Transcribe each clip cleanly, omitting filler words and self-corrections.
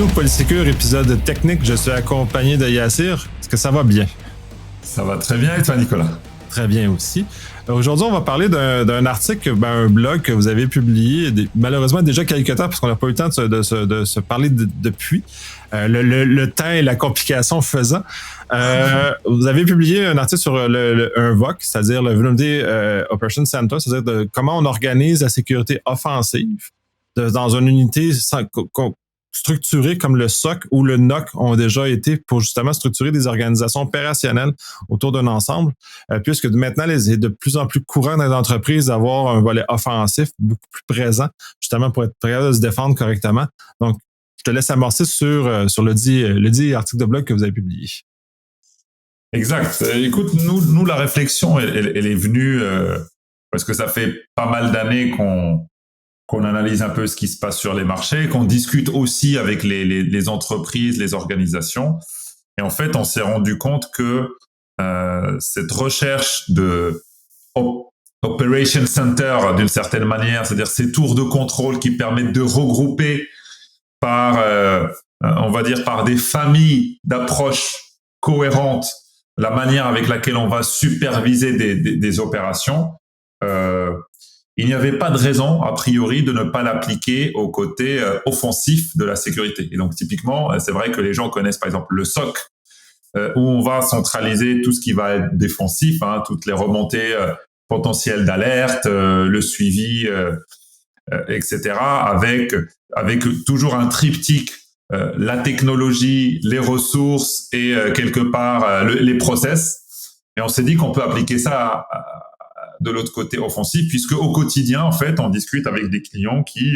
Bienvenue au Polysécure, épisode technique. Je suis accompagné de Yassir. Est-ce que ça va bien? Ça va très bien et toi, Nicolas? Très bien aussi. Aujourd'hui, on va parler d'un article, un blog que vous avez publié, malheureusement déjà quelques temps, parce qu'on n'a pas eu le temps de se parler depuis. Le temps et la complication faisant. Vous avez publié un article sur un VOC, c'est-à-dire le Vulnerability Operations Center, c'est-à-dire de comment on organise la sécurité offensive dans une unité structurés comme le SOC ou le NOC ont déjà été pour justement structurer des organisations opérationnelles autour d'un ensemble, puisque maintenant, il est de plus en plus courant dans les entreprises d'avoir un volet offensif beaucoup plus présent, justement pour être capable de se défendre correctement. Donc, je te laisse amorcer sur le dit article de blog que vous avez publié. Exact. Écoute, nous la réflexion, elle est venue parce que ça fait pas mal d'années qu'on analyse un peu ce qui se passe sur les marchés, qu'on discute aussi avec les entreprises, les organisations. Et en fait, on s'est rendu compte que cette recherche de Operation Center, d'une certaine manière, c'est-à-dire ces tours de contrôle qui permettent de regrouper par, on va dire, par des familles d'approches cohérentes, la manière avec laquelle on va superviser des opérations, il n'y avait pas de raison, a priori, de ne pas l'appliquer au côté offensif de la sécurité. Et donc, typiquement, c'est vrai que les gens connaissent, par exemple, le SOC, où on va centraliser tout ce qui va être défensif, toutes les remontées potentielles d'alerte, le suivi, etc., avec toujours un triptyque, la technologie, les ressources et quelque part les process. Et on s'est dit qu'on peut appliquer ça de l'autre côté offensif, puisque au quotidien, en fait, on discute avec des clients qui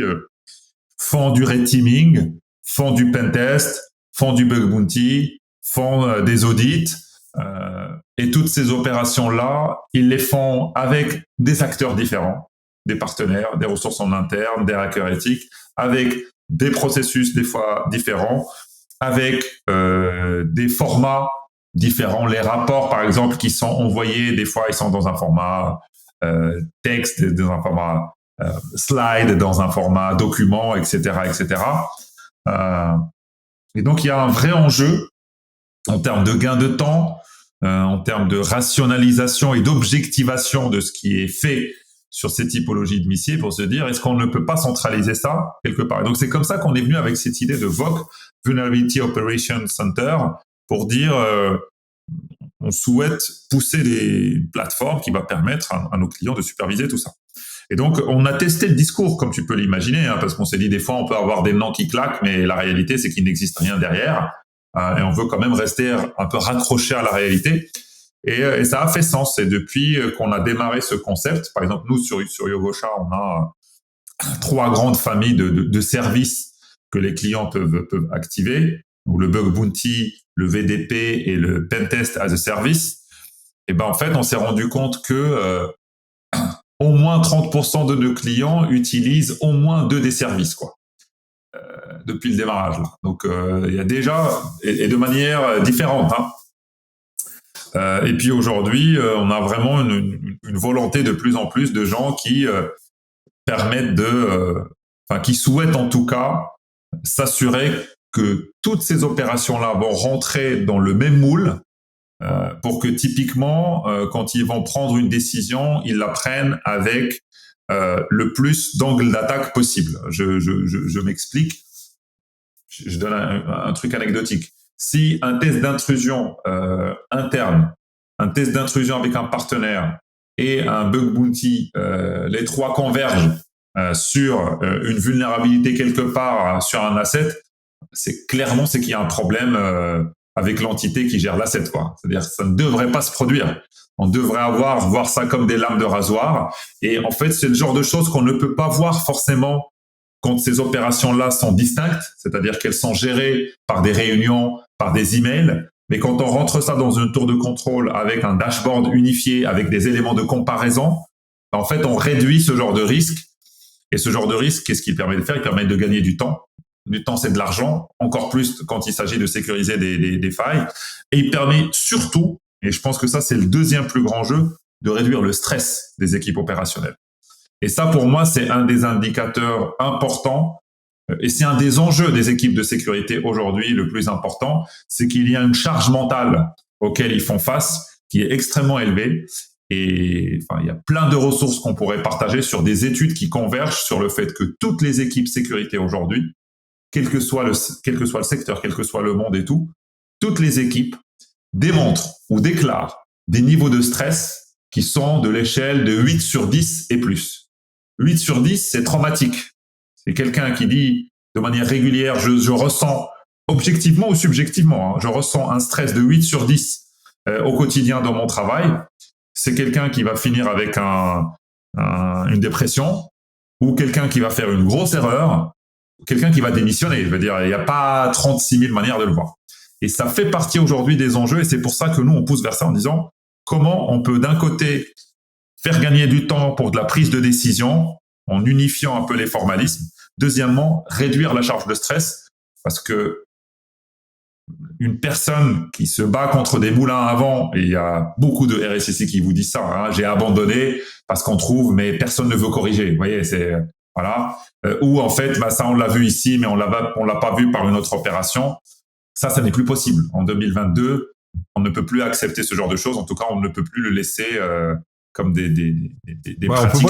font du red teaming, font du pentest, font du bug bounty, font des audits, et toutes ces opérations-là, ils les font avec des acteurs différents, des partenaires, des ressources en interne, des hackers éthiques, avec des processus des fois différents, avec des formats différents. Les rapports, par exemple, qui sont envoyés, des fois, ils sont dans un format texte, dans un format slide, dans un format document, etc., etc. Et donc, il y a un vrai enjeu en termes de gain de temps, en termes de rationalisation et d'objectivation de ce qui est fait sur ces typologies de missiles pour se dire, est-ce qu'on ne peut pas centraliser ça quelque part? Et donc, c'est comme ça qu'on est venu avec cette idée de VOC, Vulnerability Operations Center, pour dire, on souhaite pousser des plateformes qui va permettre à nos clients de superviser tout ça. Et donc, on a testé le discours, comme tu peux l'imaginer, parce qu'on s'est dit, des fois, on peut avoir des noms qui claquent, mais la réalité, c'est qu'il n'existe rien derrière. Et on veut quand même rester un peu raccroché à la réalité. Et ça a fait sens. Et depuis qu'on a démarré ce concept, par exemple, nous, sur Yogosha, on a 3 grandes familles de services que les clients peuvent activer. Donc, le bug bounty, le VDP et le pentest as a service. Et ben, en fait, on s'est rendu compte que au moins 30% de nos clients utilisent au moins 2 des services, quoi, depuis le démarrage, là. Donc, il y a déjà, et de manière différente, et puis aujourd'hui, on a vraiment une volonté de plus en plus de gens qui permettent qui souhaitent en tout cas s'assurer que toutes ces opérations-là vont rentrer dans le même moule, pour que typiquement, quand ils vont prendre une décision, ils la prennent avec le plus d'angles d'attaque possible. Je m'explique. Je donne un truc anecdotique. Si un test d'intrusion interne, un test d'intrusion avec un partenaire et un bug bounty, les 3 convergent sur une vulnérabilité quelque part sur un asset, c'est qu'il y a un problème avec l'entité qui gère l'asset, quoi. C'est-à-dire que ça ne devrait pas se produire. On devrait voir ça comme des lames de rasoir. Et en fait, c'est le genre de choses qu'on ne peut pas voir forcément quand ces opérations-là sont distinctes, c'est-à-dire qu'elles sont gérées par des réunions, par des emails. Mais quand on rentre ça dans une tour de contrôle avec un dashboard unifié, avec des éléments de comparaison, en fait, on réduit ce genre de risque. Et ce genre de risque, qu'est-ce qu'il permet de faire? Il permet de gagner du temps. Du temps, c'est de l'argent, encore plus quand il s'agit de sécuriser des failles. Et il permet surtout, et je pense que ça, c'est le deuxième plus grand jeu, de réduire le stress des équipes opérationnelles. Et ça, pour moi, c'est un des indicateurs importants Et c'est un des enjeux des équipes de sécurité aujourd'hui, le plus important, c'est qu'il y a une charge mentale auquel ils font face qui est extrêmement élevée. Et enfin, il y a plein de ressources qu'on pourrait partager sur des études qui convergent sur le fait que toutes les équipes sécurité aujourd'hui, quel que soit le secteur, quel que soit le monde et tout, toutes les équipes démontrent ou déclarent des niveaux de stress qui sont de l'échelle de 8 sur 10 et plus. 8 sur 10, c'est traumatique. C'est quelqu'un qui dit de manière régulière, je ressens objectivement ou subjectivement, je ressens un stress de 8 sur 10 au quotidien dans mon travail. C'est quelqu'un qui va finir avec une dépression ou quelqu'un qui va faire une grosse erreur, quelqu'un qui va démissionner. Je veux dire, il n'y a pas 36 000 manières de le voir. Et ça fait partie aujourd'hui des enjeux et c'est pour ça que nous, on pousse vers ça en disant comment on peut d'un côté faire gagner du temps pour de la prise de décision en unifiant un peu les formalismes. Deuxièmement, réduire la charge de stress parce que une personne qui se bat contre des moulins à vent, et il y a beaucoup de RSSI qui vous disent ça, j'ai abandonné parce qu'on trouve, mais personne ne veut corriger. Vous voyez, c'est voilà. Ou en fait, ça on l'a vu ici, mais on l'a pas vu par une autre opération. Ça n'est plus possible. En 2022, on ne peut plus accepter ce genre de choses. En tout cas, on ne peut plus le laisser comme des pratiques.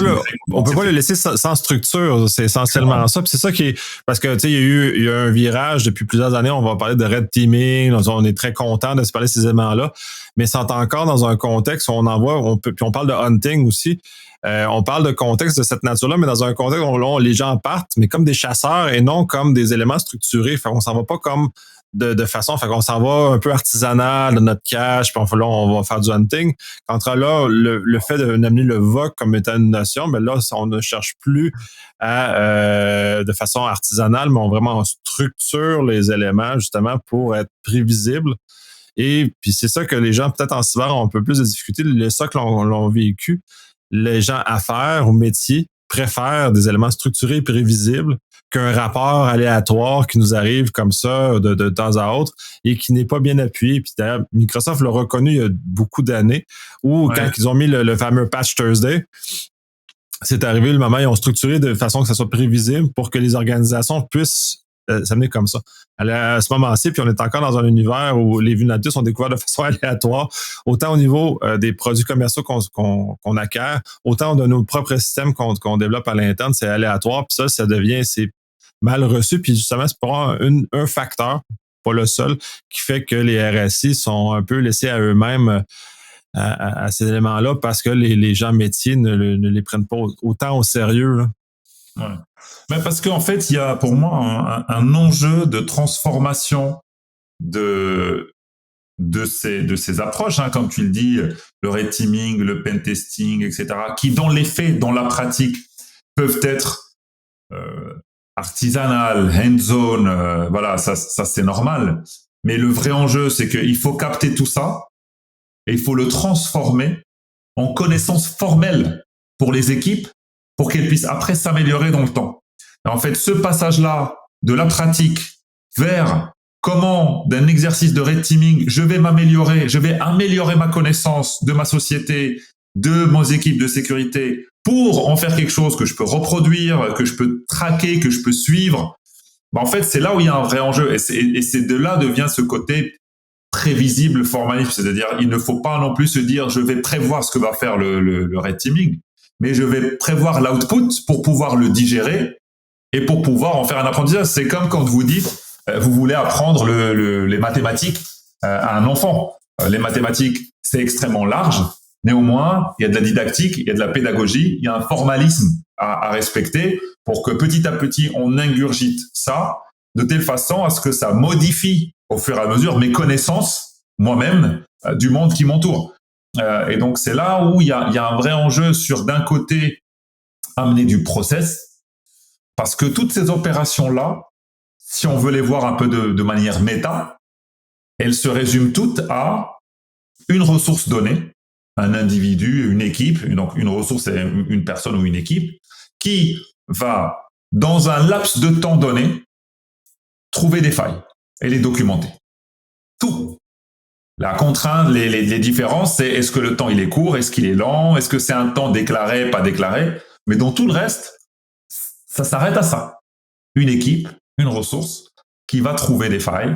On peut pas le laisser sans structure. C'est essentiellement ça. Puis c'est ça qui est parce que tu sais, il y a eu un virage depuis plusieurs années. On va parler de red teaming. On est très content de se parler de ces éléments-là, mais c'est encore dans un contexte où puis on parle de hunting aussi. On parle de contexte de cette nature-là, mais dans un contexte où les gens partent, mais comme des chasseurs et non comme des éléments structurés. Fait qu'on s'en va pas comme de façon, fait qu'on s'en va un peu artisanal de notre cache, puis on va faire du hunting. Contre là, le fait d'amener le VOC comme étant une notion, mais là, on ne cherche plus de façon artisanale, mais on structure les éléments justement pour être prévisible. Et puis c'est ça que les gens, peut-être en cyber, ont un peu plus de difficultés. Les SOC l'ont vécu. Les gens affaires ou métiers préfèrent des éléments structurés et prévisibles qu'un rapport aléatoire qui nous arrive comme ça de temps à autre et qui n'est pas bien appuyé. Puis d'ailleurs, Microsoft l'a reconnu il y a beaucoup d'années où quand ils ont mis le fameux Patch Thursday, c'est arrivé le moment, ils ont structuré de façon que ça soit prévisible pour que les organisations puissent s'amener comme ça. À ce moment-ci, puis on est encore dans un univers où les vulnérabilités sont découvertes de façon aléatoire, autant au niveau des produits commerciaux qu'on acquiert, autant de nos propres systèmes qu'on développe à l'interne, c'est aléatoire, puis c'est mal reçu, puis justement, c'est pour un facteur, pas le seul, qui fait que les RSI sont un peu laissés à eux-mêmes à ces éléments-là parce que les gens métiers ne les prennent pas autant au sérieux, là. Ouais. Mais parce qu'en fait, il y a pour moi un enjeu de transformation de ces approches, comme tu le dis, le red teaming, le pen testing, etc., qui dans les faits, dans la pratique, peuvent être artisanales, hands-on, voilà, ça c'est normal. Mais le vrai enjeu, c'est qu'il faut capter tout ça et il faut le transformer en connaissances formelles pour les équipes pour qu'elles puissent après s'améliorer dans le temps. Et en fait, ce passage-là de la pratique vers comment, d'un exercice de red teaming, je vais améliorer ma connaissance de ma société, de mes équipes de sécurité pour en faire quelque chose que je peux reproduire, que je peux traquer, que je peux suivre. En fait, c'est là où il y a un vrai enjeu et c'est de là devient ce côté prévisible, formaliste. C'est-à-dire, il ne faut pas non plus se dire, je vais prévoir ce que va faire le red teaming, mais je vais prévoir l'output pour pouvoir le digérer et pour pouvoir en faire un apprentissage. C'est comme quand vous dites, vous voulez apprendre les mathématiques à un enfant. Les mathématiques, c'est extrêmement large. Néanmoins, il y a de la didactique, il y a de la pédagogie, il y a un formalisme à respecter pour que petit à petit, on ingurgite ça de telle façon à ce que ça modifie au fur et à mesure mes connaissances, moi-même, du monde qui m'entoure. Et donc, c'est là où il y a un vrai enjeu sur, d'un côté, amener du process, parce que toutes ces opérations-là, si on veut les voir un peu de manière méta, elles se résument toutes à une ressource donnée, un individu, une équipe, donc une ressource, c'est une personne ou une équipe, qui va, dans un laps de temps donné, trouver des failles et les documenter. Tout. La contrainte, les différences, c'est est-ce que le temps il est court, est-ce qu'il est lent, est-ce que c'est un temps déclaré, pas déclaré, mais dans tout le reste, ça s'arrête à ça. une équipe, une ressource qui va trouver des failles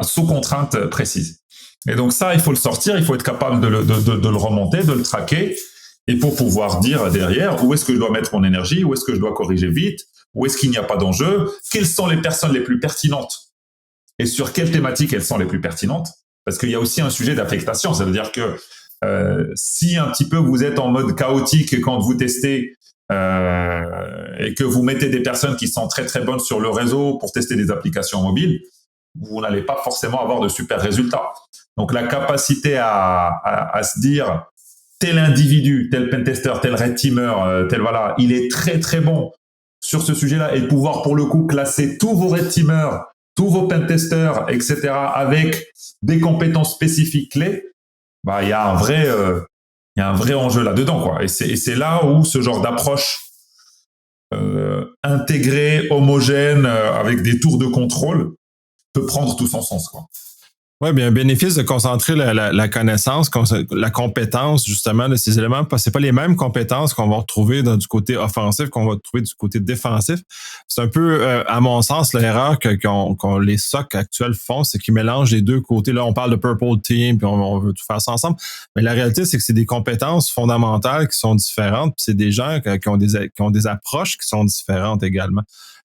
sous contrainte précise. Et donc ça, il faut le sortir, il faut être capable de le remonter, de le traquer, et pour pouvoir dire derrière où est-ce que je dois mettre mon énergie, où est-ce que je dois corriger vite, où est-ce qu'il n'y a pas d'enjeu, quelles sont les personnes les plus pertinentes et sur quelles thématiques elles sont les plus pertinentes. Parce qu'il y a aussi un sujet d'affectation, ça veut dire que si un petit peu vous êtes en mode chaotique quand vous testez et que vous mettez des personnes qui sont très très bonnes sur le réseau pour tester des applications mobiles, vous n'allez pas forcément avoir de super résultats. Donc la capacité à se dire tel individu, tel pentester, tel red teamer, tel voilà, il est très très bon sur ce sujet-là, et pouvoir pour le coup classer tous vos red teamers, tous vos pentesters, etc. avec des compétences spécifiques clés, bah il y a un vrai enjeu là-dedans, quoi. Et c'est là où ce genre d'approche intégrée, homogène, avec des tours de contrôle peut prendre tout son sens, quoi. Oui, bien, un bénéfice de concentrer la connaissance, la compétence, justement, de ces éléments, parce que c'est pas les mêmes compétences qu'on va retrouver du côté offensif qu'on va retrouver du côté défensif. C'est un peu, à mon sens, l'erreur qu'on les SOC actuels font, c'est qu'ils mélangent les deux côtés. Là, on parle de Purple Team, puis on veut tout faire ça ensemble. Mais la réalité, c'est que c'est des compétences fondamentales qui sont différentes, puis c'est des gens qui ont des approches qui sont différentes également.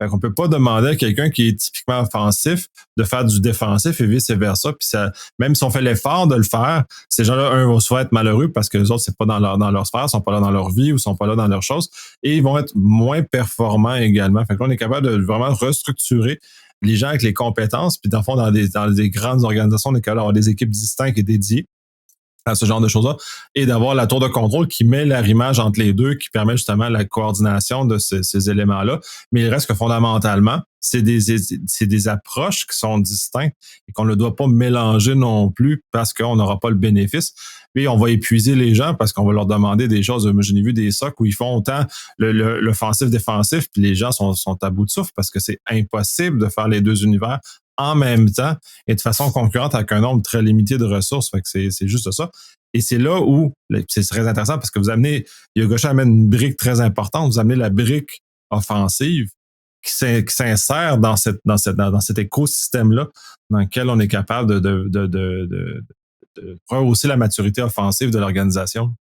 Fait qu'on peut pas demander à quelqu'un qui est typiquement offensif de faire du défensif et vice-versa. Puis ça, même si on fait l'effort de le faire, ces gens-là, vont souvent être malheureux parce que les autres, c'est pas dans leur sphère, sont pas là dans leur vie ou sont pas là dans leurs choses. Et ils vont être moins performants également. Fait qu'on est capable de vraiment restructurer les gens avec les compétences. Puis dans le fond, dans des grandes organisations, on est capable d'avoir des équipes distinctes et dédiées à ce genre de choses-là, et d'avoir la tour de contrôle qui met l'arrimage entre les deux, qui permet justement la coordination de ces éléments-là. Mais il reste que fondamentalement, c'est des approches qui sont distinctes et qu'on ne doit pas mélanger non plus parce qu'on n'aura pas le bénéfice. Puis on va épuiser les gens parce qu'on va leur demander des choses. Moi, j'en ai vu des SOC où ils font autant l'offensif-défensif, puis les gens sont à bout de souffle parce que c'est impossible de faire les deux univers en même temps et de façon concurrente avec un nombre très limité de ressources. Fait que c'est juste ça. Et c'est là où c'est très intéressant parce que vous amenez, Yogosha amène une brique très importante, vous amenez la brique offensive qui s'insère dans cet écosystème-là dans lequel on est capable de rehausser la maturité offensive de l'organisation.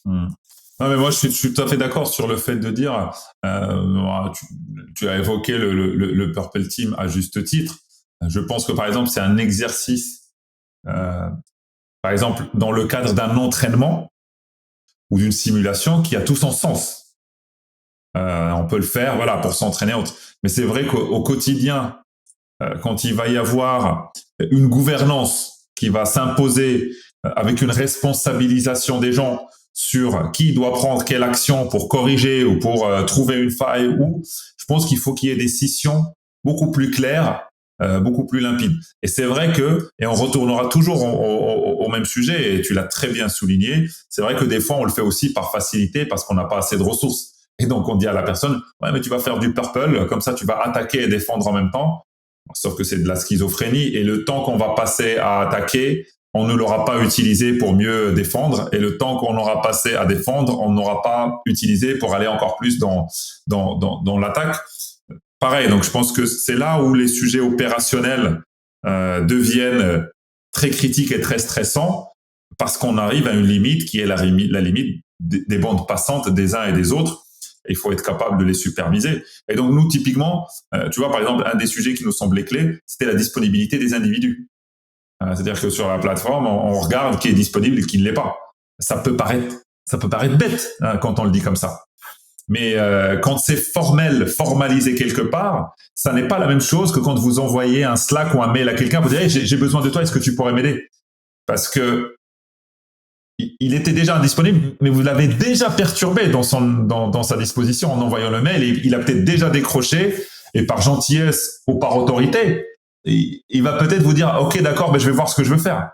Non, mais moi, je suis tout à fait d'accord sur le fait de dire, tu as évoqué le Purple Team à juste titre. Je pense que, par exemple, c'est un exercice, par exemple, dans le cadre d'un entraînement ou d'une simulation qui a tout son sens. On peut le faire, voilà, pour s'entraîner. Mais c'est vrai qu'au quotidien, quand il va y avoir une gouvernance qui va s'imposer avec une responsabilisation des gens sur qui doit prendre quelle action pour corriger ou pour trouver une faille, ou je pense qu'il faut qu'il y ait des scissions beaucoup plus claires, beaucoup plus limpides. Et c'est vrai et on retournera toujours au même sujet, et tu l'as très bien souligné, c'est vrai que des fois on le fait aussi par facilité parce qu'on n'a pas assez de ressources. Et donc on dit à la personne, ouais, mais tu vas faire du purple, comme ça tu vas attaquer et défendre en même temps. Sauf que c'est de la schizophrénie, et le temps qu'on va passer à attaquer, on ne l'aura pas utilisé pour mieux défendre, et le temps qu'on aura passé à défendre, on n'aura pas utilisé pour aller encore plus dans l'attaque. Pareil, donc je pense que c'est là où les sujets opérationnels deviennent très critiques et très stressants, parce qu'on arrive à une limite qui est la limite des bandes passantes des uns et des autres. Il faut être capable de les superviser. Et donc nous, typiquement, tu vois, par exemple, un des sujets qui nous semblait clé, c'était la disponibilité des individus. C'est-à-dire que sur la plateforme, on regarde qui est disponible et qui ne l'est pas. Ça peut paraître bête, hein, quand on le dit comme ça. Mais quand c'est formalisé quelque part, ça n'est pas la même chose que quand vous envoyez un Slack ou un mail à quelqu'un pour dire hey, j'ai besoin de toi, est-ce que tu pourrais m'aider? Parce que il était déjà indisponible, mais vous l'avez déjà perturbé dans sa disposition en envoyant le mail, et il a peut-être déjà décroché, et par gentillesse ou par autorité, il va peut-être vous dire ok, d'accord, je vais voir ce que je veux faire.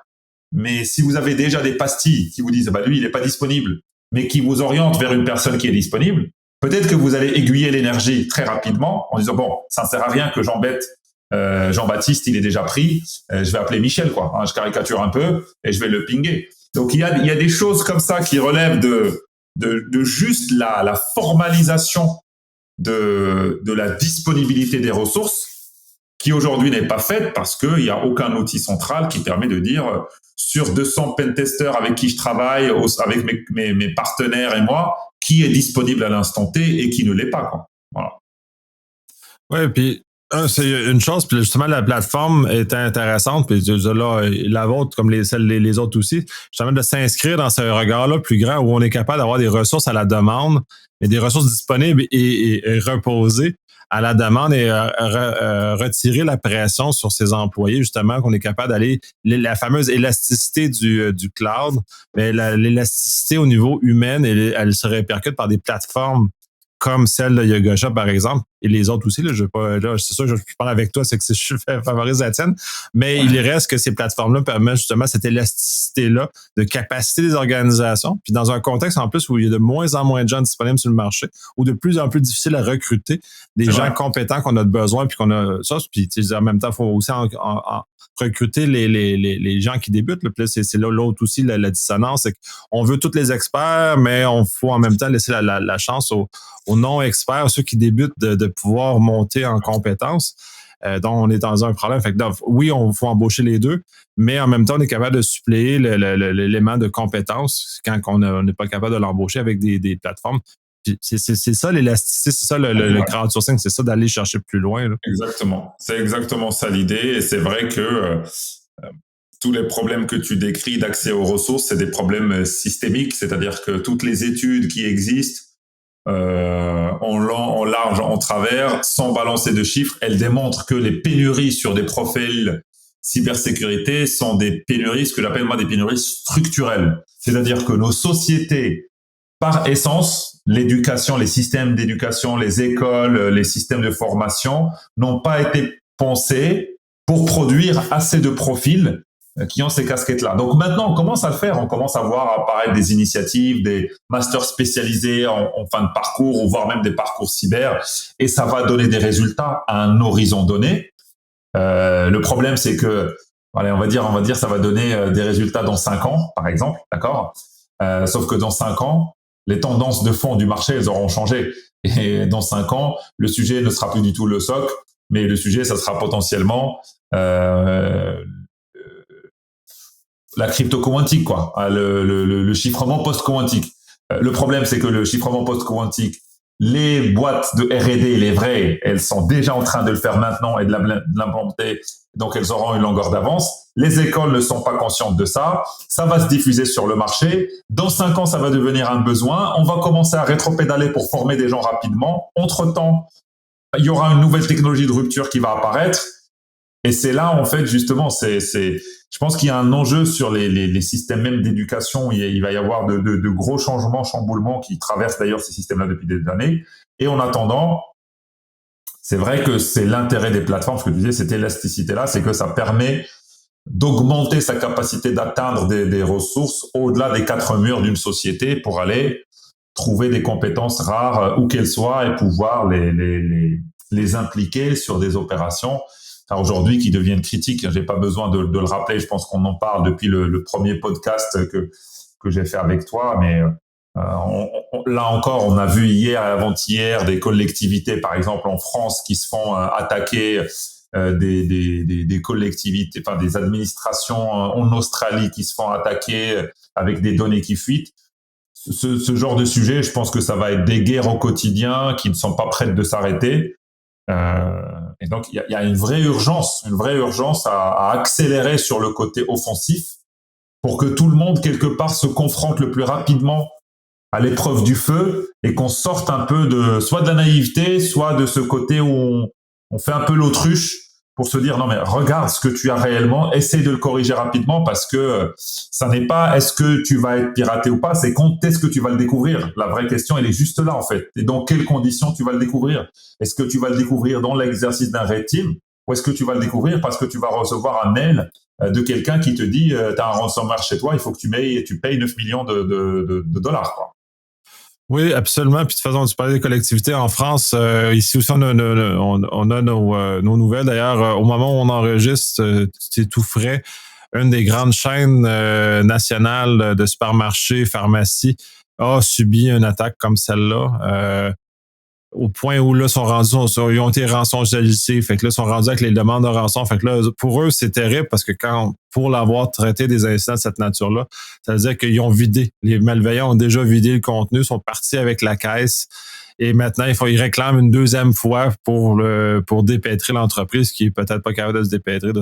Mais si vous avez déjà des pastilles qui vous disent lui il n'est pas disponible, mais qui vous orientent vers une personne qui est disponible, peut-être que vous allez aiguiller l'énergie très rapidement en disant bon, ça ne sert à rien que j'embête Jean-Baptiste, il est déjà pris, je vais appeler Michel, quoi. Je caricature un peu et je vais le pinguer. Donc il y a des choses comme ça qui relèvent de juste la formalisation de la disponibilité des ressources qui aujourd'hui n'est pas faite parce qu'il n'y a aucun outil central qui permet de dire sur 200 pentesters avec qui je travaille, avec mes partenaires et moi, qui est disponible à l'instant T et qui ne l'est pas, quoi. Voilà. Oui, puis c'est une chose, puis justement, la plateforme est intéressante, puis là, la vôtre, comme les autres aussi, justement, de s'inscrire dans ce regard-là plus grand où on est capable d'avoir des ressources à la demande, et des ressources disponibles et reposées à la demande et retirer la pression sur ses employés, justement, qu'on est capable d'aller, la fameuse élasticité du cloud, mais l'élasticité au niveau humain, elle se répercute par des plateformes comme celle de Yoga par exemple, et les autres aussi, là, c'est sûr, je parle avec toi, c'est que je favorise la tienne, mais il reste que ces plateformes-là permettent justement cette élasticité-là de capacité des organisations, puis dans un contexte en plus où il y a de moins en moins de gens disponibles sur le marché, ou de plus en plus difficile à recruter des gens compétents qu'on a besoin, puis qu'on a ça, puis en même temps, il faut aussi recruter les gens qui débutent. Là. Puis là, c'est là l'autre aussi, la dissonance, c'est qu'on veut tous les experts, mais on faut en même temps laisser la chance aux non-experts, ceux qui débutent, de pouvoir monter en compétences. Donc, on est dans un problème. Fait que, oui, on faut embaucher les deux, mais en même temps, on est capable de suppléer l'élément de compétences quand on n'est pas capable de l'embaucher avec des plateformes. C'est ça l'élasticité, c'est ça le crowdsourcing, c'est ça d'aller chercher plus loin. Là. Exactement. C'est exactement ça l'idée. Et c'est vrai que tous les problèmes que tu décris d'accès aux ressources, c'est des problèmes systémiques, c'est-à-dire que toutes les études qui existent en large, en travers, sans balancer de chiffres, elles démontrent que les pénuries sur des profils cybersécurité sont des pénuries, ce que j'appelle moi des pénuries structurelles. C'est-à-dire que nos sociétés, par essence, l'éducation, les systèmes d'éducation, les écoles, les systèmes de formation n'ont pas été pensés pour produire assez de profils qui ont ces casquettes-là. Donc maintenant, on commence à le faire. On commence à voir apparaître des initiatives, des masters spécialisés en fin de parcours, ou voire même des parcours cyber. Et ça va donner des résultats à un horizon donné. Le problème, c'est que, allez, on va dire, ça va donner des résultats dans 5 ans, par exemple, d'accord. Sauf que dans 5 ans, les tendances de fond du marché, elles auront changé. Et dans 5 ans, le sujet ne sera plus du tout le SOC, mais le sujet, ça sera potentiellement la crypto-quantique, quoi, le chiffrement post-quantique. Le problème, c'est que le chiffrement post-quantique, les boîtes de R&D, les vraies, elles sont déjà en train de le faire maintenant et de l'implanter, donc elles auront une longueur d'avance. Les écoles ne sont pas conscientes de ça. Ça va se diffuser sur le marché. Dans 5 ans, ça va devenir un besoin. On va commencer à rétropédaler pour former des gens rapidement. Entre-temps, il y aura une nouvelle technologie de rupture qui va apparaître. Et c'est là, en fait, justement, je pense qu'il y a un enjeu sur les systèmes même d'éducation. Il va y avoir de gros changements, chamboulements qui traversent d'ailleurs ces systèmes-là depuis des années. Et en attendant, c'est vrai que c'est l'intérêt des plateformes, ce que tu disais, cette élasticité-là, c'est que ça permet d'augmenter sa capacité d'atteindre des ressources au-delà des 4 murs d'une société pour aller trouver des compétences rares où qu'elles soient et pouvoir les impliquer sur des opérations aujourd'hui qui deviennent critiques. J'ai pas besoin de le rappeler. Je pense qu'on en parle depuis le premier podcast que j'ai fait avec toi. Mais là encore, on a vu hier et avant-hier des collectivités, par exemple en France, qui se font attaquer, des collectivités, enfin des administrations en Australie qui se font attaquer avec des données qui fuitent. Ce genre de sujet, je pense que ça va être des guerres au quotidien qui ne sont pas prêtes de s'arrêter. Et donc, il y a une vraie urgence à accélérer sur le côté offensif pour que tout le monde, quelque part, se confronte le plus rapidement à l'épreuve du feu et qu'on sorte un peu soit de la naïveté, soit de ce côté où on fait un peu l'autruche pour se dire non mais regarde ce que tu as réellement, essaye de le corriger rapidement parce que ça n'est pas est-ce que tu vas être piraté ou pas, c'est quand est-ce que tu vas le découvrir. La vraie question, elle est juste là en fait. Et dans quelles conditions tu vas le découvrir? Est-ce que tu vas le découvrir dans l'exercice d'un red team ou est-ce que tu vas le découvrir parce que tu vas recevoir un mail de quelqu'un qui te dit tu as un ransomware chez toi, il faut que tu payes 9 millions de dollars quoi. Oui, absolument. Puis de toute façon, tu parlais des collectivités en France. Ici aussi, on a nos nouvelles. D'ailleurs, au moment où on enregistre, c'est tout frais. Une des grandes chaînes nationales de supermarchés, pharmacies, a subi une attaque comme celle-là. au point où là, ils ont été rançongiciés. Fait que là, ils sont rendus avec les demandes de rançon. Fait que là, pour eux, c'est terrible parce que pour l'avoir traité des incidents de cette nature-là, ça veut dire qu'ils ont vidé. Les malveillants ont déjà vidé le contenu, sont partis avec la caisse. Et maintenant, ils réclament une deuxième fois pour dépêtrer l'entreprise qui est peut-être pas capable de se dépêtrer de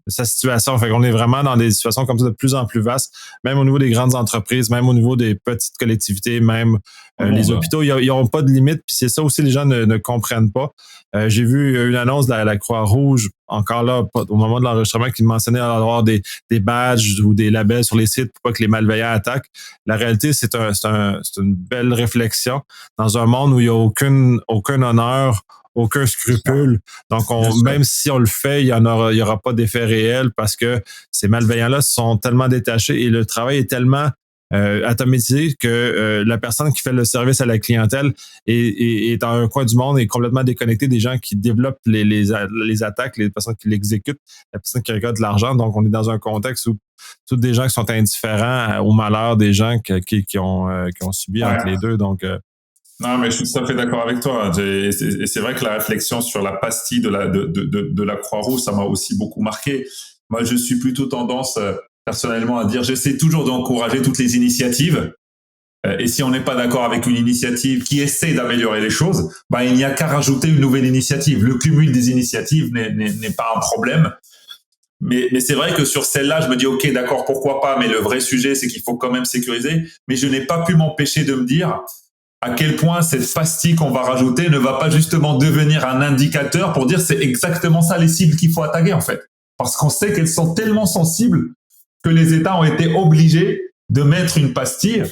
sa situation. Fait qu'on est vraiment dans des situations comme ça de plus en plus vastes, même au niveau des grandes entreprises, même au niveau des petites collectivités, même les hôpitaux, ils n'ont pas de limite. Puis c'est ça aussi, les gens ne comprennent pas. J'ai vu une annonce de la Croix-Rouge, encore là, au moment de l'enregistrement, qui mentionnait avoir des badges ou des labels sur les sites pour pas que les malveillants attaquent. La réalité, c'est une belle réflexion dans un monde où il n'y a aucun honneur, aucun scrupule. Donc, même si on le fait, il y aura pas d'effet réel parce que ces malveillants-là sont tellement détachés et le travail est tellement atomisé que la personne qui fait le service à la clientèle est dans un coin du monde et complètement déconnectée des gens qui développent les attaques, les personnes qui l'exécutent, la personne qui récolte de l'argent. Donc, on est dans un contexte où tous des gens qui sont indifférents au malheur des gens qui ont subi entre les deux. Donc, non, mais je suis tout à fait d'accord avec toi. Et c'est vrai que la réflexion sur la pastille de la Croix-Rouge, ça m'a aussi beaucoup marqué. Moi, je suis plutôt tendance personnellement à dire, j'essaie toujours d'encourager toutes les initiatives. Et si on n'est pas d'accord avec une initiative qui essaie d'améliorer les choses, il n'y a qu'à rajouter une nouvelle initiative. Le cumul des initiatives n'est pas un problème. Mais c'est vrai que sur celle-là, je me dis, OK, d'accord, pourquoi pas, mais le vrai sujet, c'est qu'il faut quand même sécuriser. Mais je n'ai pas pu m'empêcher de me dire à quel point cette pastille qu'on va rajouter ne va pas justement devenir un indicateur pour dire c'est exactement ça les cibles qu'il faut attaquer, en fait. Parce qu'on sait qu'elles sont tellement sensibles que les États ont été obligés de mettre une pastille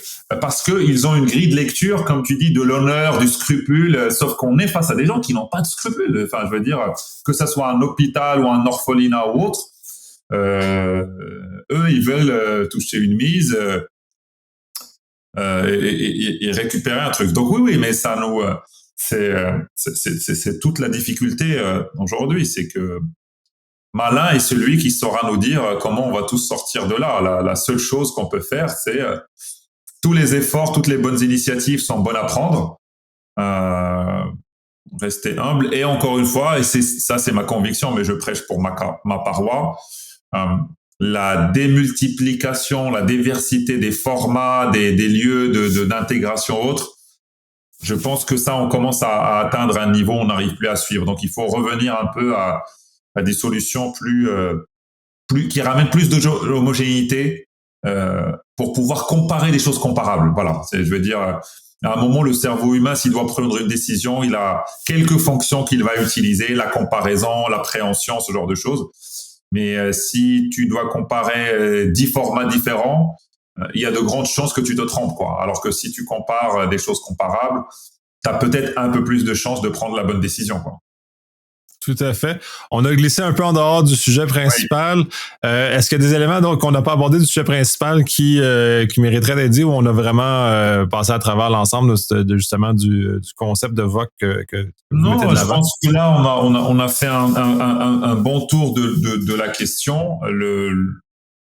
parce qu'ils ont une grille de lecture, comme tu dis, de l'honneur, du scrupule, sauf qu'on est face à des gens qui n'ont pas de scrupules. Enfin, je veux dire, que ça soit un hôpital ou un orphelinat ou autre, eux, ils veulent toucher une mise et récupérer un truc. Donc oui, mais ça nous, c'est toute la difficulté aujourd'hui, c'est que malin est celui qui saura nous dire comment on va tous sortir de là. La seule chose qu'on peut faire, c'est tous les efforts, toutes les bonnes initiatives sont bonnes à prendre. Rester humble. Et encore une fois, et c'est ma conviction, mais je prêche pour ma paroisse, la démultiplication, la diversité des formats, des lieux d'intégration autres, je pense que ça, on commence à atteindre un niveau où on n'arrive plus à suivre. Donc, il faut revenir un peu à des solutions plus qui ramènent plus d'homogénéité pour pouvoir comparer des choses comparables. Voilà, je veux dire, à un moment, le cerveau humain, s'il doit prendre une décision, il a quelques fonctions qu'il va utiliser, la comparaison, l'appréhension, ce genre de choses. Mais si tu dois comparer 10 formats différents, il y a de grandes chances que tu te trompes, quoi. Alors que si tu compares des choses comparables, tu as peut-être un peu plus de chances de prendre la bonne décision, quoi. Tout à fait. On a glissé un peu en dehors du sujet principal. Oui. Est-ce qu'il y a des éléments qu'on n'a pas abordés du sujet principal qui mériteraient d'être dit ou on a vraiment passé à travers l'ensemble justement du concept de VOC que non, vous mettez de l'avant? Je pense que là, on a fait un bon tour de la question.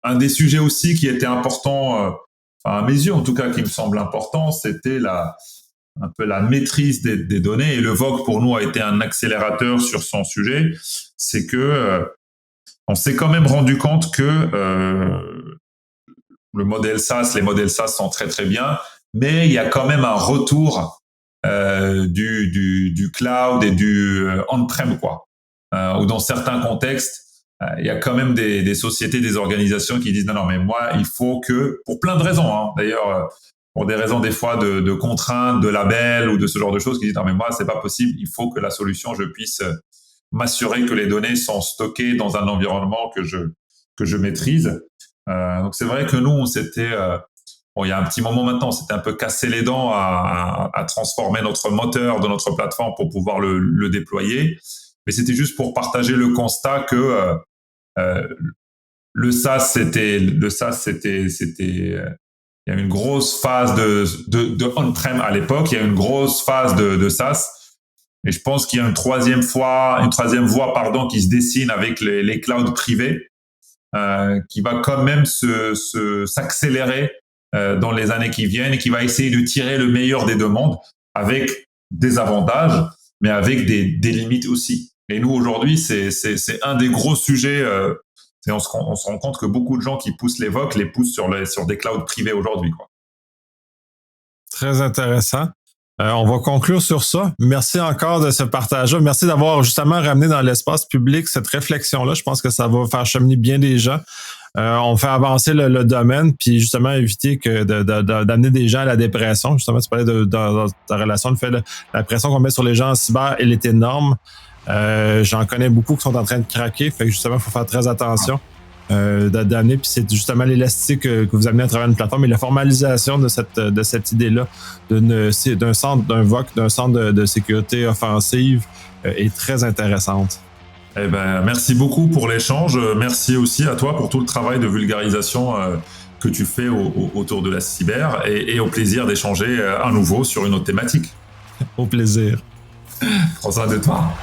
Un des sujets aussi qui était important, à mes yeux en tout cas, qui me semble important, c'était un peu la maîtrise des données. Et le VOC, pour nous, a été un accélérateur sur son sujet. C'est que on s'est quand même rendu compte que les modèles SaaS sont très, très bien, mais il y a quand même un retour du cloud et du on-prem, quoi. Ou dans certains contextes, il y a quand même des sociétés, des organisations qui disent non, mais moi, il faut que, pour plein de raisons, hein, d'ailleurs, pour des raisons des fois de contraintes, de labels ou de ce genre de choses, qui disent non mais moi c'est pas possible, il faut que la solution je puisse m'assurer que les données sont stockées dans un environnement que je maîtrise. Donc c'est vrai que nous on s'était il y a un petit moment maintenant, on s'était un peu cassé les dents à transformer notre moteur de notre plateforme pour pouvoir le déployer, mais c'était juste pour partager le constat que le SaaS c'était il y a une grosse phase de on-prem à l'époque. Il y a une grosse phase de SaaS. Et je pense qu'il y a une troisième voie, qui se dessine avec les clouds privés, qui va quand même s'accélérer dans les années qui viennent et qui va essayer de tirer le meilleur des deux mondes avec des avantages, mais avec des limites aussi. Et nous, aujourd'hui, c'est un des gros sujets. On se rend compte que beaucoup de gens qui poussent les VOC les poussent sur des clouds privés aujourd'hui, quoi. Très intéressant. On va conclure sur ça. Merci encore de ce partage-là. Merci d'avoir justement ramené dans l'espace public cette réflexion-là. Je pense que ça va faire cheminer bien des gens. On fait avancer le domaine, puis justement éviter d'amener des gens à la dépression. Justement, tu parlais de ta relation, le fait de la pression qu'on met sur les gens en cyber, elle est énorme. J'en connais beaucoup qui sont en train de craquer. Fait que justement, il faut faire très attention. D'amener, puis c'est justement l'élastique que vous amenez à travers une plateforme et la formalisation de cette idée-là d'un centre, d'un VOC, d'un centre de sécurité offensive est très intéressante. Eh ben, merci beaucoup pour l'échange. Merci aussi à toi pour tout le travail de vulgarisation que tu fais autour de la cyber et au plaisir d'échanger à nouveau sur une autre thématique. Au plaisir. Prends soin de toi.